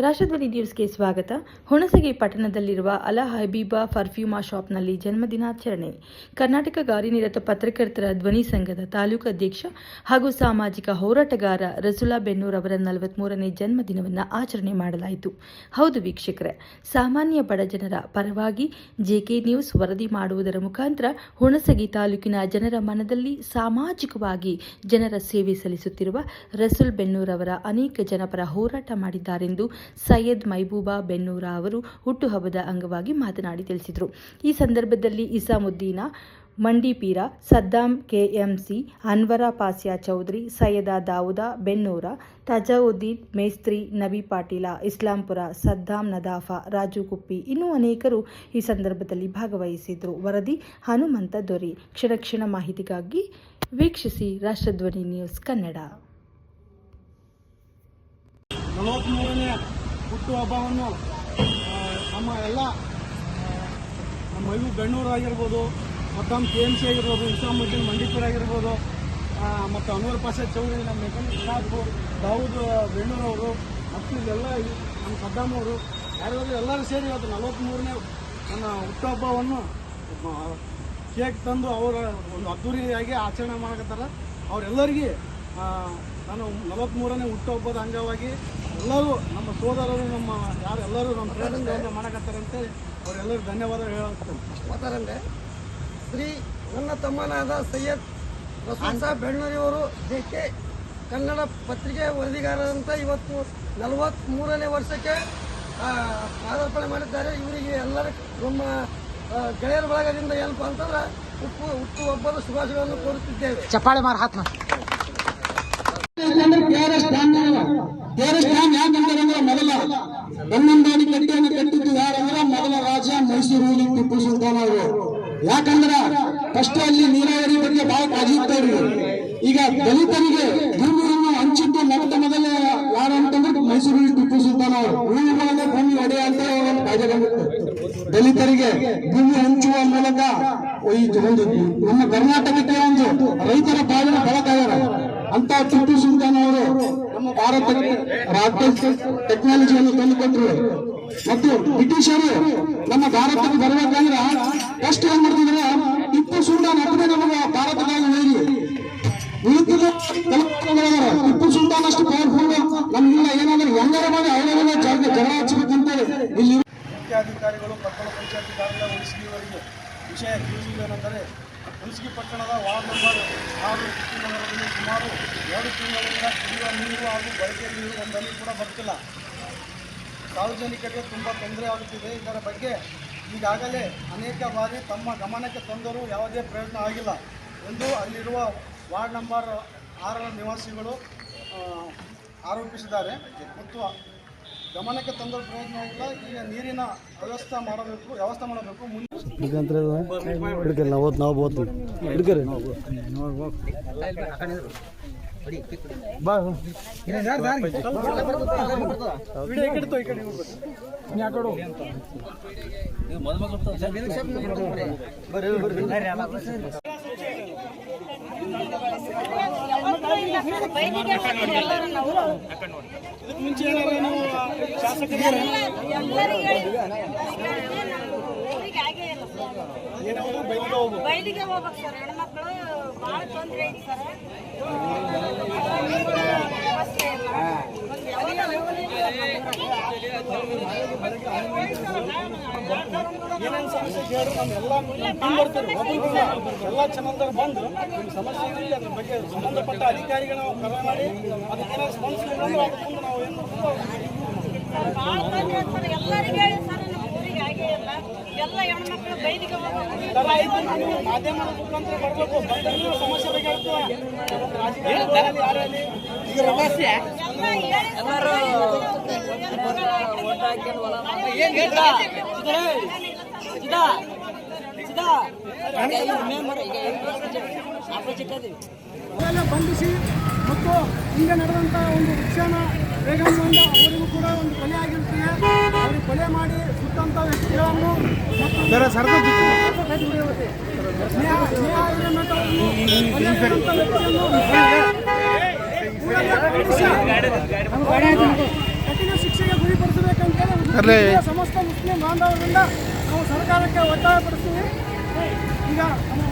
ರಾಷ್ಟ್ರಧ್ವನಿ ನ್ಯೂಸ್ಗೆ ಸ್ವಾಗತ. ಹುಣಸಗಿ ಪಟ್ಟಣದಲ್ಲಿರುವ ಅಲ ಹಬೀಬಾ ಪರ್ಫ್ಯೂಮಾ ಶಾಪ್ನಲ್ಲಿ ಜನ್ಮದಿನಾಚರಣೆ. ಕರ್ನಾಟಕ ಕಾರ್ಯನಿರತ ಪತ್ರಕರ್ತರ ಧ್ವನಿ ಸಂಘದ ತಾಲೂಕು ಅಧ್ಯಕ್ಷ ಹಾಗೂ ಸಾಮಾಜಿಕ ಹೋರಾಟಗಾರ ರಸುಲಾ ಬೆನ್ನೂರ್ ಅವರ 43ನೇ ಜನ್ಮದಿನವನ್ನು ಆಚರಣೆ ಮಾಡಲಾಯಿತು. ಹೌದು ವೀಕ್ಷಕರೇ, ಸಾಮಾನ್ಯ ಬಡ ಜನರ ಪರವಾಗಿ ಜೆಕೆ ನ್ಯೂಸ್ ವರದಿ ಮಾಡುವುದರ ಮುಖಾಂತರ ಹುಣಸಗಿ ತಾಲೂಕಿನ ಜನರ ಮನದಲ್ಲಿ ಸಾಮಾಜಿಕವಾಗಿ ಜನರ ಸೇವೆ ಸಲ್ಲಿಸುತ್ತಿರುವ ರಸುಲ್ ಬೆನ್ನೂರ್ ಅವರ ಅನೇಕ ಜನಪರ ಹೋರಾಟ ಮಾಡಿದ್ದಾರೆಂದು ಸೈಯದ್ ಮೈಬೂಬಾ ಬೆನ್ನೂರ ಅವರು ಹುಟ್ಟುಹಬ್ಬದ ಅಂಗವಾಗಿ ಮಾತನಾಡಿ ತಿಳಿಸಿದರು. ಈ ಸಂದರ್ಭದಲ್ಲಿ ಇಸಾಮುದ್ದೀನ ಮಂಡಿಪೀರ, ಸದ್ದಾಂ ಕೆಎಂಸಿ, ಅನ್ವರ ಪಾಸ್ಯಾ ಚೌಧರಿ, ಸೈಯದ ದಾವುದ ಬೆನ್ನೂರ, ತಜಾವುದ್ದೀನ್ ಮೇಸ್ತ್ರಿ, ನಬಿ ಪಾಟೀಲ, ಇಸ್ಲಾಂಪುರ, ಸದ್ದಾಂ ನದಾಫಾ, ರಾಜು ಕುಪ್ಪಿ ಇನ್ನೂ ಅನೇಕರು ಈ ಸಂದರ್ಭದಲ್ಲಿ ಭಾಗವಹಿಸಿದರು. ವರದಿ ಹನುಮಂತ ದೊರೆ. ಕ್ಷಣ ಮಾಹಿತಿಗಾಗಿ ವೀಕ್ಷಿಸಿ ರಾಷ್ಟ್ರಧ್ವನಿ ನ್ಯೂಸ್ ಕನ್ನಡ. 43ನೇ ಹುಟ್ಟುಹಬ್ಬವನ್ನು ನಮ್ಮ ಎಲ್ಲ ನಮ್ಮ ಮೈಬೂಬ್ ಬೆನ್ನೂರು ಆಗಿರ್ಬೋದು, ಸದ್ದಾಂ KMC ಆಗಿರ್ಬೋದು, ಇಸಾಮುದ್ದೀನ್ ಮಂಡಿಪುರ ಆಗಿರ್ಬೋದು, ಮತ್ತು ಅನ್ವರ್ ಪಾಷಾ ಚೌಧರಿ, ನಮ್ಮ ಮೆಕ್ಯಾನಿಕ್ ಇಲಾಖು, ದಾವೂದ್ ಬೆನ್ನೂರವರು ಮತ್ತು ಇದೆಲ್ಲ ನಮ್ಮ ಸದ್ದಾಂ ಅವರು ಎಲ್ಲರೂ ಸೇರಿ ಇವತ್ತು 43ನೇ ನನ್ನ ಹುಟ್ಟುಹಬ್ಬವನ್ನು ಕೇಕ್ ತಂದು ಅವರ ಒಂದು ಅದ್ದೂರಿಯಾಗಿ ಆಚರಣೆ ಮಾಡಕತ್ತಾರ. ಅವರೆಲ್ಲರಿಗೆ ನಾನು 43ನೇ ಹುಟ್ಟುಹಬ್ಬದ ಅಂಗವಾಗಿ ಎಲ್ಲರೂ ನಮ್ಮ ಸೋದರರು, ನಮ್ಮ ಯಾರೆಲ್ಲರೂ ನಮ್ಮ ಪ್ರಯತ್ನ ಮಾಡಕತ್ತಾರೆ ಅಂತೇಳಿ ಅವರೆಲ್ಲರೂ ಧನ್ಯವಾದ ಹೇಳುತ್ತೇನೆ. ಶ್ರೀ ನನ್ನ ತಮ್ಮನಾದ ಸೈಯದ್ ರಸೂಲ್ ಸಾಬ್ ಬೆನ್ನೂರಿಯವರು ಜೆಕೆ ಕನ್ನಡ ಪತ್ರಿಕೆ ವರದಿಗಾರರಂತ ಇವತ್ತು 43ನೇ ವರ್ಷಕ್ಕೆ ಪಾದಾರ್ಪಣೆ ಮಾಡಿದ್ದಾರೆ. ಇವರಿಗೆ ಎಲ್ಲರ ನಮ್ಮ ಗೆಳೆಯರ ಬಳಗದಿಂದ ಏನಪ್ಪ ಅಂತಂದ್ರೆ ಹುಟ್ಟುಹಬ್ಬದ ಶುಭಾಶಯಗಳನ್ನು ಕೋರುತ್ತಿದ್ದೇವೆ. ಚಪ್ಪಾಳೆ ಮಾರ ಹಾತ್ಮ ಮೊದಲ ಬನ್ನಂಬಾಡಿ ಕಟ್ಟಿಯನ್ನು ಕಟ್ಟಿದ್ದು ಯಾರಂದ್ರೆ ಮೊದಲ ರಾಜ ಮೈಸೂರು ಟಿಪ್ಪು ಸುಲ್ತಾನ್ ಅವರು. ಯಾಕಂದ್ರೆ ಫಸ್ಟ್ ಅಲ್ಲಿ ನೀರಾವರಿ ಬಗ್ಗೆ ಬಹಳ ಕಾಳಜಿ ಇರ್ತಾವ್ರಿ. ಈಗ ದಲಿತರಿಗೆ ಭೂಮಿಯನ್ನು ಹಂಚಿದ್ದು ಮೊದಲ ಯಾರು ಅಂತಂದ್ರೆ ಮೈಸೂರು ಟಿಪ್ಪು ಸುಲ್ತಾನ್ ಅವರು. ಭೂಮಿ ಒಡೆಯ ಅಂತ ಒಂದು ಕಾಯ್ದೆ ಬಂದಿತ್ತು. ದಲಿತರಿಗೆ ಭೂಮಿ ಹಂಚುವ ಮೂಲಕ ಒಂದು ನಮ್ಮ ಕರ್ನಾಟಕಕ್ಕೆ ಒಂದು ರೈತರ ಬಾಳಿನ ಬೆಳಕಾಗ್ಯಾರ ಅಂತ ಟಿಪ್ಪು ಸುಲ್ತಾನ್ ಅವರು ನಮ್ಮ ಭಾರತಕ್ಕೆ ರಾಕೆಟ್ ಟೆಕ್ನಾಲಜಿಯನ್ನು ತಂದುಕೊಟ್ರು. ಮತ್ತು ಬ್ರಿಟಿಷರು ನಮ್ಮ ಭಾರತಕ್ಕೆ ಬರಬೇಕಂದ್ರೆ ಎಷ್ಟು ಏನ್ ಮಾಡ್ತಿದ್ರೆ ಟಿಪ್ಪು ಸುಲ್ತಾನ್ ಅಪ್ಪನೇ ನಮಗೆ ಭಾರತದಾಗ ಹೋಗಿ ಉಳಿದ ಟಿಪ್ಪು ಸುಲ್ತಾನ್ ಅಷ್ಟು ಪವರ್ಫುಲ್ ನಮ್ಗಿಲ್ಲ. ಏನಾದ್ರೆ ಎಲ್ಲರ ಮೇಲೆ ಅವರವರ ಜಗಳ ಹಚ್ಚಬೇಕಂತ ಇಲ್ಲಿ ಮುಖ್ಯಾಧಿಕಾರಿಗಳು, ಪಟ್ಟಣ ಪಂಚಾಯತಿಗಾರರ ಹುಣಸಗಿಯವರಿಗೆ ವಿಷಯ ತಿಳಿಸುವುದೇನೆಂದರೆ, ಹುಣಸಗಿ ಪಟ್ಟಣದ ವಾರ್ಡ್ ನಂಬರ್ 6 ನಗರದಲ್ಲಿ ಸುಮಾರು 2 ತಿಂಗಳಿಂದ ಕುಡಿಯುವ ನೀರು ಹಾಗೂ ಬಳಕೆ ನೀರು ಒಂದನ್ನು ಕೂಡ ಬರ್ತಿಲ್ಲ. ಸಾರ್ವಜನಿಕರಿಗೆ ತುಂಬ ತೊಂದರೆ ಆಗುತ್ತಿದೆ. ಇದರ ಬಗ್ಗೆ ಈಗಾಗಲೇ ಅನೇಕ ಬಾರಿ ತಮ್ಮ ಗಮನಕ್ಕೆ ತಂದರೂ ಯಾವುದೇ ಪ್ರಯೋಜನ ಆಗಿಲ್ಲ ಎಂದು ಅಲ್ಲಿರುವ ವಾರ್ಡ್ ನಂಬರ್ 6 ನಿವಾಸಿಗಳು ಆರೋಪಿಸಿದ್ದಾರೆ. ಮತ್ತು ಗಮನಕ್ಕೆ ತಂದರೂ ಪ್ರಯೋಜನ ಆಗಿಲ್ಲ. ಈಗ ನೀರಿನ ವ್ಯವಸ್ಥೆ ಮಾಡಬೇಕು. ಮುಂಚೆ ಬಯಲಿಗೆ ಹೋಗ್ಬೇಕು ಸರ್. ಹೆಣ್ಮಕ್ಳು ಭಾಳ ತೊಂದರೆ ಐತಿ ಸರ್. ಏನೇನು ಸಮಸ್ಯೆ ಕೇಳಿ ನಮ್ಮೆಲ್ಲ ಬರ್ತೀವಿ. ಎಲ್ಲ ಚೆನ್ನಾಗಿ ಬಂದು ನಿಮ್ಮ ಸಮಸ್ಯೆ ಇರಲಿ, ಅದ್ರ ಬಗ್ಗೆ ಸಂಬಂಧಪಟ್ಟ ಅಧಿಕಾರಿಗಳು ನಾವು ಕರೆ ಮಾಡಿ ಅದಕ್ಕೇನೋ ಸ್ಪಾನ್ಸರ್ ಇರೋದು ಅದಕ್ಕೆ ನಾವು ಏನು ಭಾಳ ತೊಂದರೆ ಸರ್. ಎಲ್ಲರಿಗೆ ಹೇಳಿ ಸರ್, ನಮ್ಮ ಊರಿಗೆ ಆಗೇ ಇಲ್ಲ. ಎಲ್ಲ ಹೆಣ್ಮಕ್ಳು ಬಯಲಿಗೆ ಹೋಗ್ಬೇಕು. ಮಾಧ್ಯಮದ ಮುಖಾಂತರ ಬರಬೇಕು. ಬಂದ್ರೆ ಸಮಸ್ಯೆ ಬಗೆಹರಿಸ್ತದೆ. ಬಂಧಿಸಿ ಮತ್ತು ಹಿಂದೆ ನಡೆದಂಥ ಒಂದು ವಿಷಯನ ಬೇಗಂಬಂದ ಅವರಿಗೂ ಕೂಡ ಒಂದು ಕೊಲೆ ಆಗಿರುತ್ತದೆ. ಅವ್ರಿಗೆ ಕೊಲೆ ಮಾಡಿ ಸುತ್ತಂಥ ವ್ಯಕ್ತಿಗಳನ್ನು ಕಠಿಣ ಶಿಕ್ಷೆಗೆ ಗುರಿಪಡಿಸಿ ಸಮಸ್ತ ಮುಸ್ಲಿಂ ಬಾಂಧವರಿಂದ ನಾವು ಸರ್ಕಾರಕ್ಕೆ ಒತ್ತಾಯ ಪಡಿಸ್ತೀವಿ. ಈಗ ನಮ್ಮ